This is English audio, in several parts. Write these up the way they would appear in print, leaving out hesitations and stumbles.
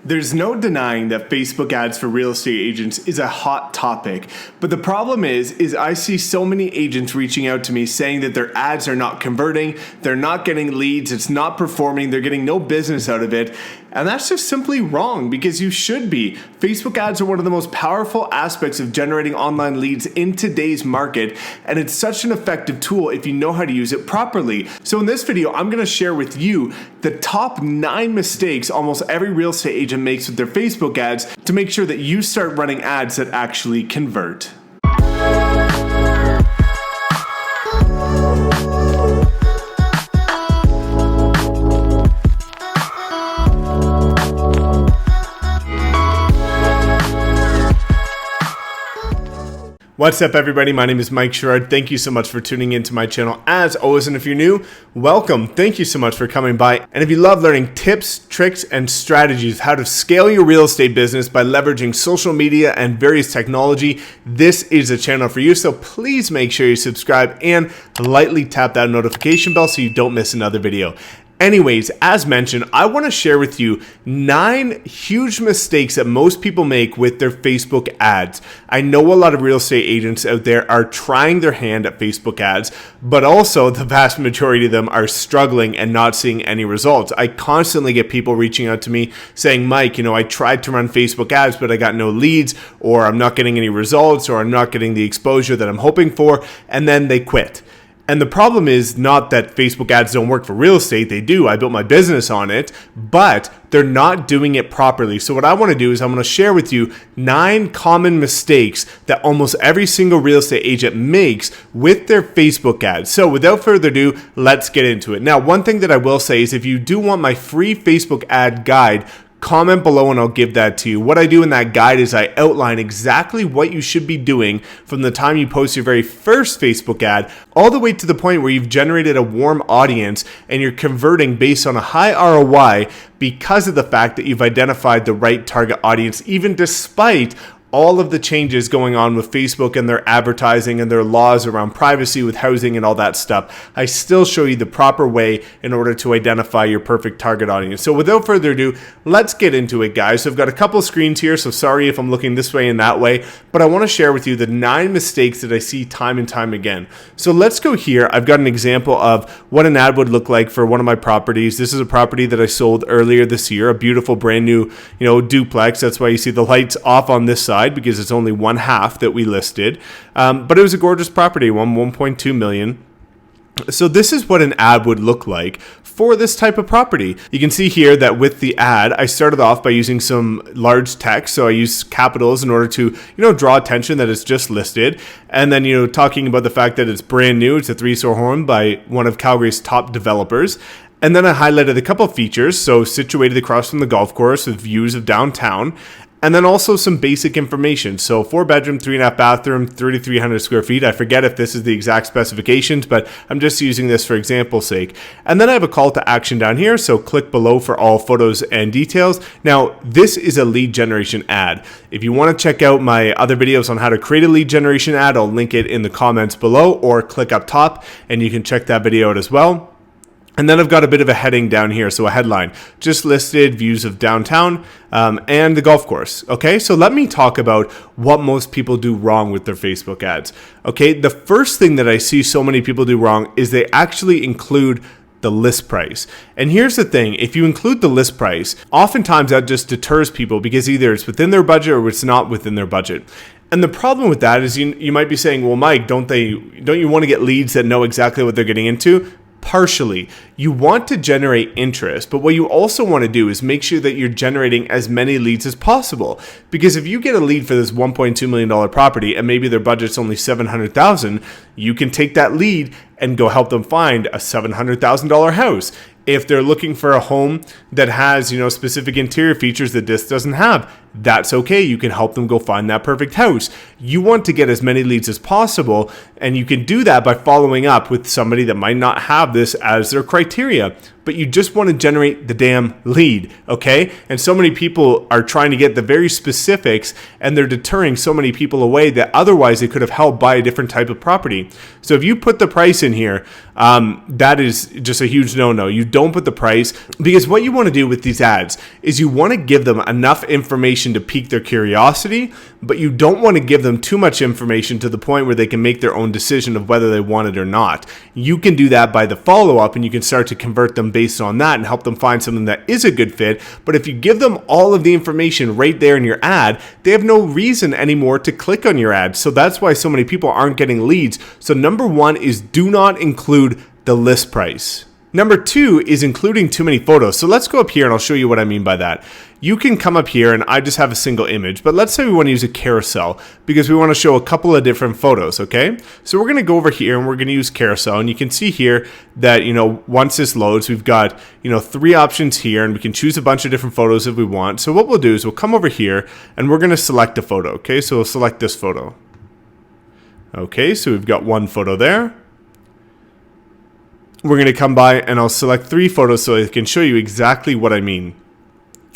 There's no denying that Facebook ads for real estate agents is a hot topic, but the problem is I see so many agents reaching out to me saying that their ads are not converting, they're not getting leads, it's not performing, they're getting no business out of it. And that's just simply wrong because you should be. Facebook ads are one of the most powerful aspects of generating online leads in today's market, and it's such an effective tool if you know how to use it properly. So in this video, I'm gonna share with you the top 9 mistakes almost every real estate agent makes with their Facebook ads to make sure that you start running ads that actually convert. What's up, everybody? My name is Mike Sherrard. Thank you so much for tuning into my channel as always. And if you're new, welcome. Thank you so much for coming by. And if you love learning tips, tricks, and strategies how to scale your real estate business by leveraging social media and various technology, this is a channel for you. So please make sure you subscribe and lightly tap that notification bell so you don't miss another video. Anyways, as mentioned, I want to share with you 9 huge mistakes that most people make with their Facebook ads. I know a lot of real estate agents out there are trying their hand at Facebook ads, but also the vast majority of them are struggling and not seeing any results. I constantly get people reaching out to me saying, Mike, I tried to run Facebook ads, but I got no leads, or I'm not getting any results, or I'm not getting the exposure that I'm hoping for, and then they quit. And the problem is not that Facebook ads don't work for real estate. They do. I built my business on it, but they're not doing it properly. So what I want to do is I'm going to share with you 9 common mistakes that almost every single real estate agent makes with their Facebook ads. So without further ado, let's get into it. Now, one thing that I will say is if you do want my free Facebook ad guide, comment below and I'll give that to you. What I do in that guide is I outline exactly what you should be doing from the time you post your very first Facebook ad all the way to the point where you've generated a warm audience and you're converting based on a high ROI because of the fact that you've identified the right target audience, even despite all of the changes going on with Facebook and their advertising and their laws around privacy with housing and all that stuff. I still show you the proper way in order to identify your perfect target audience. So without further ado, let's get into it, guys. So I've got a couple of screens here, so sorry if I'm looking this way and that way, but I want to share with you the 9 mistakes that I see time and time again. So let's go here. I've got an example of what an ad would look like for one of my properties. This is a property that I sold earlier this year, a beautiful brand new, duplex. That's why you see the lights off on this side, because it's only one half that we listed. But it was a gorgeous property, 1.2 million. So this is what an ad would look like for this type of property. You can see here that with the ad, I started off by using some large text. So I used capitals in order to, draw attention that it's just listed. And then, talking about the fact that it's brand new. It's a 3-store home by one of Calgary's top developers. And then I highlighted a couple of features. So situated across from the golf course with views of downtown. And then also some basic information. So 4-bedroom, 3.5 bathroom, 3,300 square feet. I forget if this is the exact specifications, but I'm just using this for example's sake. And then I have a call to action down here. So click below for all photos and details. Now, this is a lead generation ad. If you want to check out my other videos on how to create a lead generation ad, I'll link it in the comments below, or click up top and you can check that video out as well. And then I've got a bit of a heading down here, so a headline, just listed views of downtown and the golf course. Okay, so let me talk about what most people do wrong with their Facebook ads. Okay, the first thing that I see so many people do wrong is they actually include the list price. And here's the thing, if you include the list price, oftentimes that just deters people because either it's within their budget or it's not within their budget. And the problem with that is you might be saying, well, Mike, don't you want to get leads that know exactly what they're getting into? Partially. You want to generate interest, but what you also want to do is make sure that you're generating as many leads as possible. Because if you get a lead for this $1.2 million property and maybe their budget's only $700,000, you can take that lead and go help them find a $700,000 house. If they're looking for a home that has, specific interior features that this doesn't have, that's okay. You can help them go find that perfect house. You want to get as many leads as possible, and you can do that by following up with somebody that might not have this as their criteria. but you just want to generate the damn lead, okay? And so many people are trying to get the very specifics, and they're deterring so many people away that otherwise they could have helped buy a different type of property. So if you put the price in here, that is just a huge no-no. You don't put the price, because what you want to do with these ads is you want to give them enough information to pique their curiosity, but you don't want to give them too much information to the point where they can make their own decision of whether they want it or not. You can do that by the follow-up, and you can start to convert them based on that and help them find something that is a good fit. But if you give them all of the information right there in your ad, they have no reason anymore to click on your ad. So that's why so many people aren't getting leads. So number one is do not include the list price. Number two is including too many photos. So let's go up here and I'll show you what I mean by that. You can come up here and I just have a single image, but let's say we want to use a carousel because we want to show a couple of different photos, okay? So we're going to go over here and we're going to use carousel, and you can see here that, once this loads, we've got, 3 options here, and we can choose a bunch of different photos if we want. So what we'll do is we'll come over here and we're going to select a photo, okay? So we'll select this photo. Okay, so we've got one photo there. We're going to come by and I'll select 3 photos so I can show you exactly what I mean.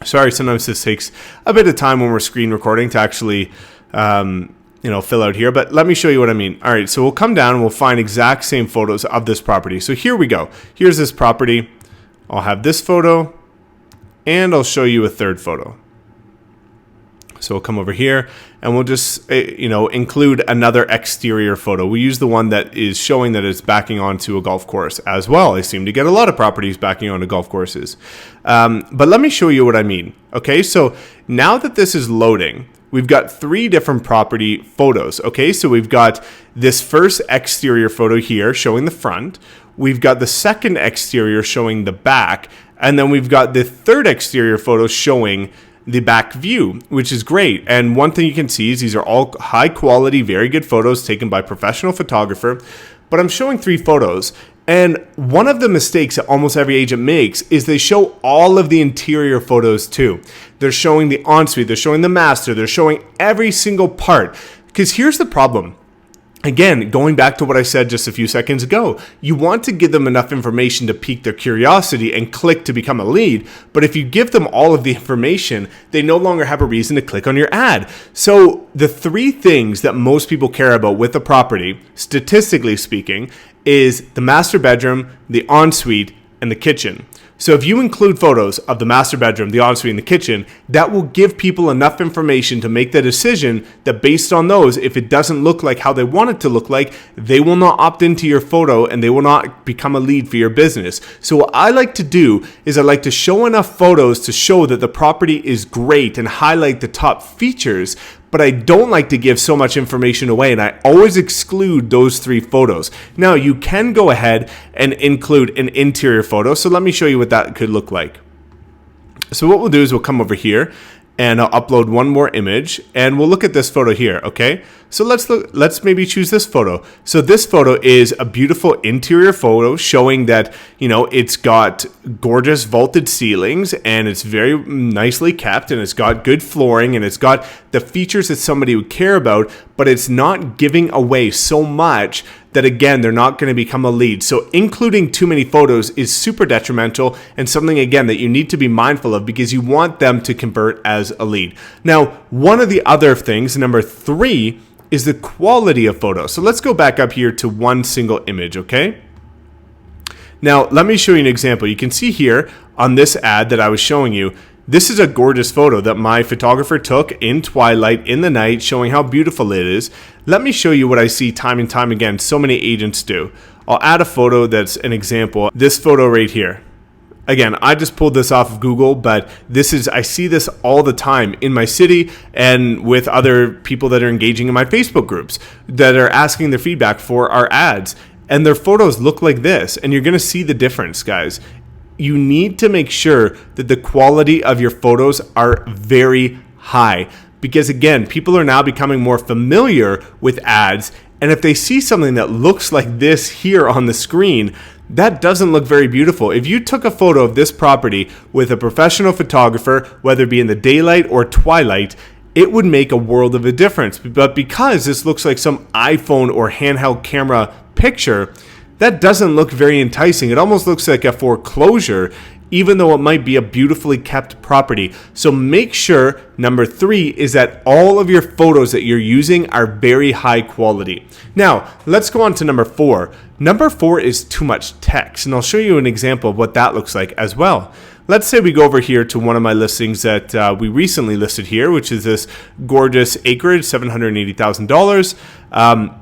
Sorry, sometimes this takes a bit of time when we're screen recording to actually, fill out here, but let me show you what I mean. All right, so we'll come down and we'll find exact same photos of this property. So here we go. Here's this property. I'll have this photo and I'll show you a third photo. So we'll come over here and we'll just, include another exterior photo. We use the one that is showing that it's backing onto a golf course as well. I seem to get a lot of properties backing onto golf courses. But let me show you what I mean. Okay, so now that this is loading, we've got 3 different property photos. Okay, so we've got this first exterior photo here showing the front. We've got the second exterior showing the back. And then we've got the third exterior photo showing the back view, which is great. And one thing you can see is these are all high quality, very good photos taken by professional photographer. But I'm showing 3 photos. And one of the mistakes that almost every agent makes is they show all of the interior photos too. They're showing the ensuite, they're showing the master, they're showing every single part. Because here's the problem. Again, going back to what I said just a few seconds ago, you want to give them enough information to pique their curiosity and click to become a lead. But if you give them all of the information, they no longer have a reason to click on your ad. So the 3 things that most people care about with a property, statistically speaking, is the master bedroom, the ensuite, and the kitchen. So if you include photos of the master bedroom, the ensuite, and the kitchen, that will give people enough information to make the decision that based on those, if it doesn't look like how they want it to look like, they will not opt into your photo and they will not become a lead for your business. So what I like to do is I like to show enough photos to show that the property is great and highlight the top features, but I don't like to give so much information away, and I always exclude those 3 photos. Now, you can go ahead and include an interior photo, so let me show you what that could look like. So what we'll do is we'll come over here, and I'll upload one more image, and we'll look at this photo here, okay? So let's maybe choose this photo. So this photo is a beautiful interior photo showing that, it's got gorgeous vaulted ceilings and it's very nicely kept and it's got good flooring and it's got the features that somebody would care about, but it's not giving away so much that, again, they're not going to become a lead. So including too many photos is super detrimental and something, again, that you need to be mindful of because you want them to convert as a lead. Now, one of the other things, number 3, is the quality of photos. So let's go back up here to one single image, okay? Now, let me show you an example. You can see here on this ad that I was showing you, this is a gorgeous photo that my photographer took in twilight in the night, showing how beautiful it is. Let me show you what I see time and time again so many agents do. I'll add a photo that's an example. This photo right here. Again, I just pulled this off of Google, but I see this all the time in my city and with other people that are engaging in my Facebook groups that are asking their feedback for our ads. And their photos look like this, and you're going to see the difference, guys. You need to make sure that the quality of your photos are very high because, again, people are now becoming more familiar with ads. And if they see something that looks like this here on the screen, that doesn't look very beautiful. If you took a photo of this property with a professional photographer, whether it be in the daylight or twilight, it would make a world of a difference. But because this looks like some iPhone or handheld camera picture, that doesn't look very enticing. It almost looks like a foreclosure, even though it might be a beautifully kept property. So make sure, number 3, is that all of your photos that you're using are very high quality. Now, let's go on to number 4. Number 4 is too much text, and I'll show you an example of what that looks like as well. Let's say we go over here to one of my listings that we recently listed here, which is this gorgeous acreage, $780,000.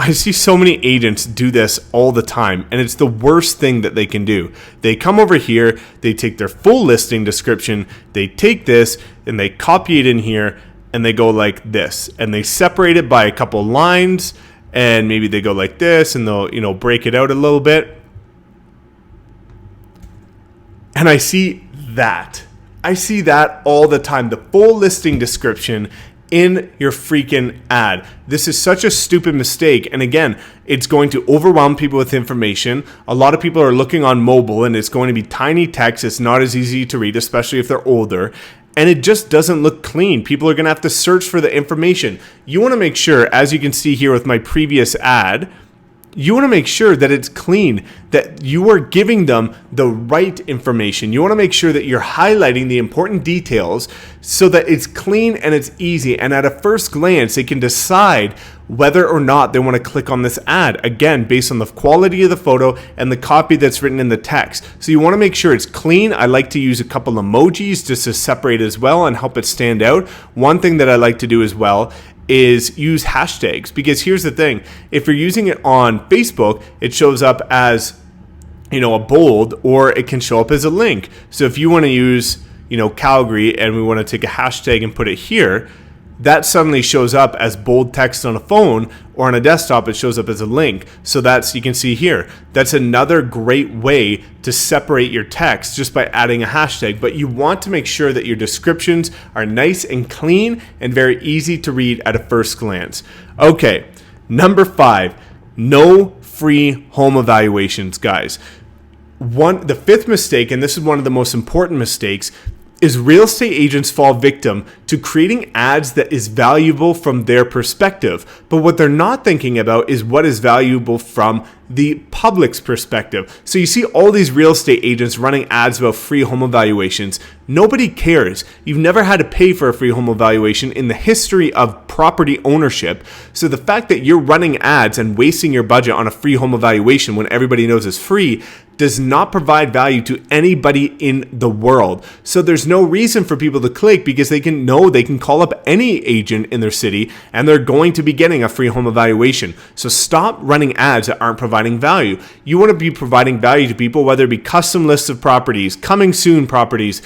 I see so many agents do this all the time, and it's the worst thing that they can do. They come over here, they take their full listing description, they take this and they copy it in here, and they go like this, and they separate it by a couple lines, and maybe they go like this, and they'll break it out a little bit. And I see that all the time, the full listing description in your freaking ad. This is such a stupid mistake. And again, it's going to overwhelm people with information. A lot of people are looking on mobile and it's going to be tiny text. It's not as easy to read, especially if they're older. And it just doesn't look clean. People are going to have to search for the information. You want to make sure, as you can see here with my previous ad, you want to make sure that it's clean, that you are giving them the right information. You want to make sure that you're highlighting the important details so that it's clean and it's easy. And at a first glance, they can decide whether or not they want to click on this ad. Again, based on the quality of the photo and the copy that's written in the text. So you want to make sure it's clean. I like to use a couple emojis just to separate as well and help it stand out. One thing that I like to do as well is use hashtags, because here's the thing: if you're using it on Facebook, it shows up as a bold, or it can show up as a link. So if you want to use Calgary and we want to take a hashtag and put it here, that suddenly shows up as bold text on a phone, or on a desktop it shows up as a link. So you can see here, that's another great way to separate your text just by adding a hashtag. But you want to make sure that your descriptions are nice and clean and very easy to read at a first glance. Okay, number 5, no free home evaluations, guys. The 5th mistake, and this is one of the most important mistakes, is real estate agents fall victim to creating ads that is valuable from their perspective. But what they're not thinking about is what is valuable from the public's perspective. So you see all these real estate agents running ads about free home evaluations. Nobody cares. You've never had to pay for a free home evaluation in the history of property ownership. So the fact that you're running ads and wasting your budget on a free home evaluation when everybody knows it's free does not provide value to anybody in the world. So there's no reason for people to click, because they can call up any agent in their city and they're going to be getting a free home evaluation. So stop running ads that aren't providing value. You want to be providing value to people, whether it be custom lists of properties, coming soon properties,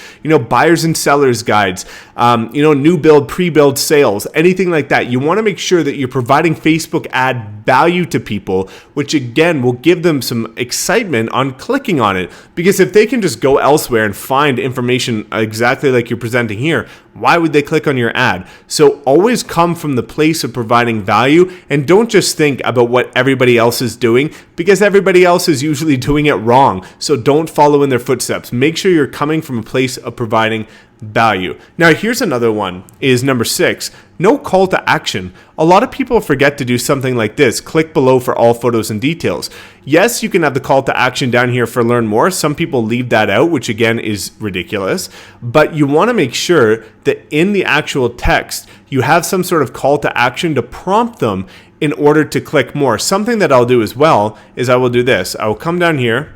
buyers and sellers guides, new build, pre-build sales, anything like that. You want to make sure that you're providing Facebook ad value to people, which again will give them some excitement on clicking on it. Because if they can just go elsewhere and find information exactly like you're presenting here, why would they click on your ad? So always come from the place of providing value, and don't just think about what everybody else is doing, because everybody else is usually doing it wrong. So don't follow in their footsteps. Make sure you're coming from a place of providing value. Now, here's another one, is number 6, no call to action. A lot of people forget to do something like this: click below for all photos and details. Yes, you can have the call to action down here for learn more. Some people leave that out, which again is ridiculous, but you want to make sure that in the actual text, you have some sort of call to action to prompt them in order to click more. Something that I'll do as well is I will do this. I will come down here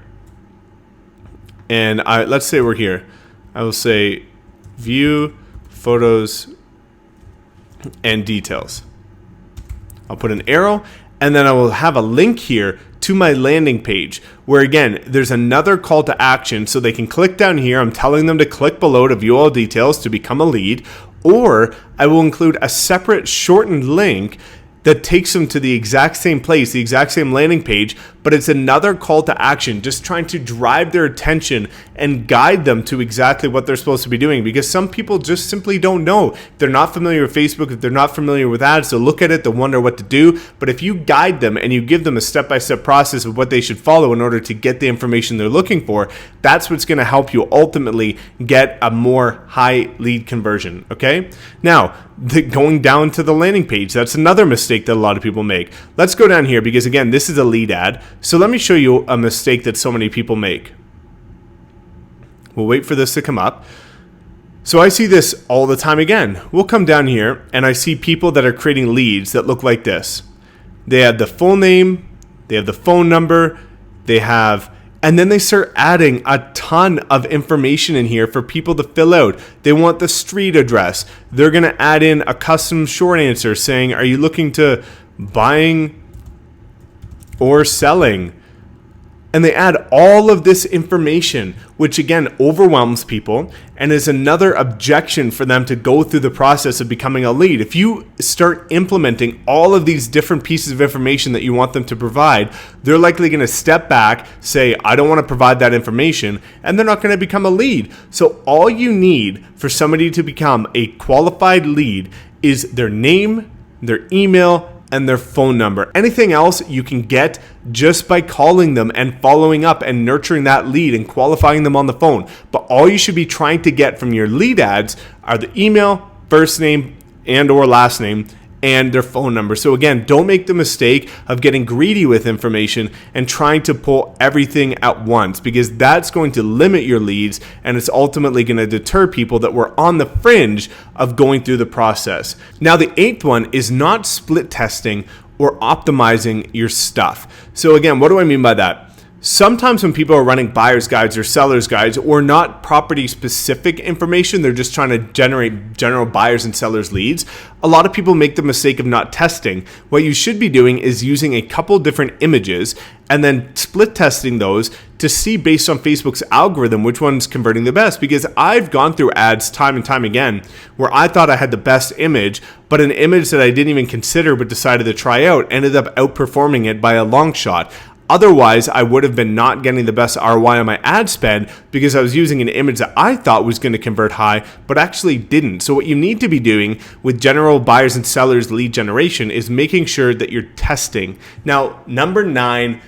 and let's say we're here. I will say view photos and details. I'll put an arrow, and then I will have a link here to my landing page, where again, there's another call to action, so they can click down here. I'm telling them to click below to view all details to become a lead, or I will include a separate shortened link that takes them to the exact same place, the exact same landing page, but it's another call to action, just trying to drive their attention and guide them to exactly what they're supposed to be doing, because some people just simply don't know. They're not familiar with Facebook, if they're not familiar with ads, they'll look at it, they'll wonder what to do. But if you guide them and you give them a step-by-step process of what they should follow in order to get the information they're looking for, that's what's going to help you ultimately get a more high lead conversion, okay? Now, going down to the landing page, that's another mistake that a lot of people make. Let's go down here, because again, this is a lead ad. So let me show you a mistake that so many people make. We'll wait for this to come up. So I see this all the time again. We'll come down here and I see people that are creating leads that look like this. They have the full name, they have the phone number, and then they start adding a ton of information in here for people to fill out. They want the street address. They're going to add in a custom short answer saying, are you looking to buying or selling? And they add all of this information, which again overwhelms people and is another objection for them to go through the process of becoming a lead. If you start implementing all of these different pieces of information that you want them to provide, they're likely going to step back, say, I don't want to provide that information, and they're not going to become a lead. So all you need for somebody to become a qualified lead is their name, their email, and their phone number. Anything else you can get just by calling them and following up and nurturing that lead and qualifying them on the phone. But all you should be trying to get from your lead ads are the email, first name, and or last name, and their phone number. So again, don't make the mistake of getting greedy with information and trying to pull everything at once, because that's going to limit your leads and it's ultimately going to deter people that were on the fringe of going through the process. Now, the 8th one is not split testing or optimizing your stuff. So again, what do I mean by that? Sometimes when people are running buyer's guides or seller's guides or not property specific information, they're just trying to generate general buyers and sellers leads. A lot of people make the mistake of not testing. What you should be doing is using a couple different images and then split testing those to see based on Facebook's algorithm which one's converting the best. Because I've gone through ads time and time again where I thought I had the best image, but an image that I didn't even consider but decided to try out ended up outperforming it by a long shot. Otherwise, I would have been not getting the best ROI on my ad spend because I was using an image that I thought was going to convert high, but actually didn't. So what you need to be doing with general buyers and sellers lead generation is making sure that you're testing. Now, number 9,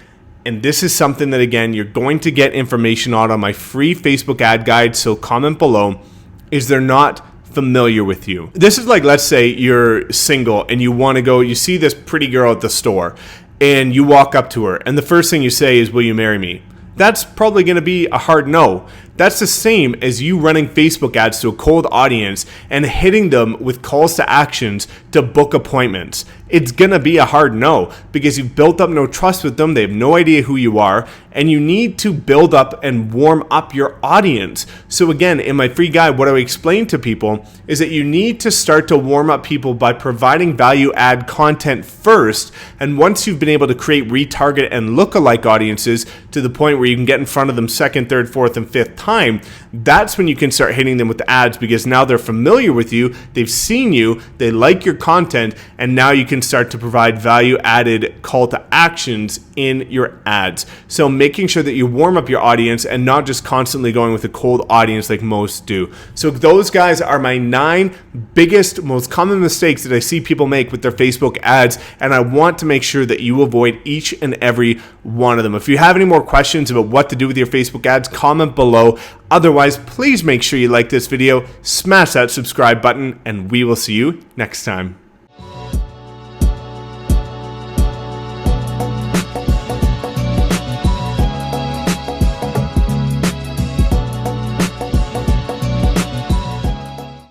and this is something that, again, you're going to get information on my free Facebook ad guide, so comment below, is they're not familiar with you. This is like, let's say you're single and you want to go, you see this pretty girl at the store, and you walk up to her, and the first thing you say is, will you marry me? That's probably going to be a hard no. That's the same as you running Facebook ads to a cold audience and hitting them with calls to actions to book appointments. It's going to be a hard no because you've built up no trust with them. They have no idea who you are, and you need to build up and warm up your audience. So again, in my free guide, what I explain to people is that you need to start to warm up people by providing value add content first. And once you've been able to create retarget and lookalike audiences to the point where you can get in front of them second, third, fourth, and fifth time, that's when you can start hitting them with the ads, because now they're familiar with you, they've seen you, they like your content, and now you can start to provide value added call to actions in your ads. So making sure that you warm up your audience and not just constantly going with a cold audience like most do. So those guys are my 9 biggest, most common mistakes that I see people make with their Facebook ads, and I want to make sure that you avoid each and every one of them. If you have any more questions about what to do with your Facebook ads, comment below. Otherwise, please make sure you like this video, smash that subscribe button, and we will see you next time.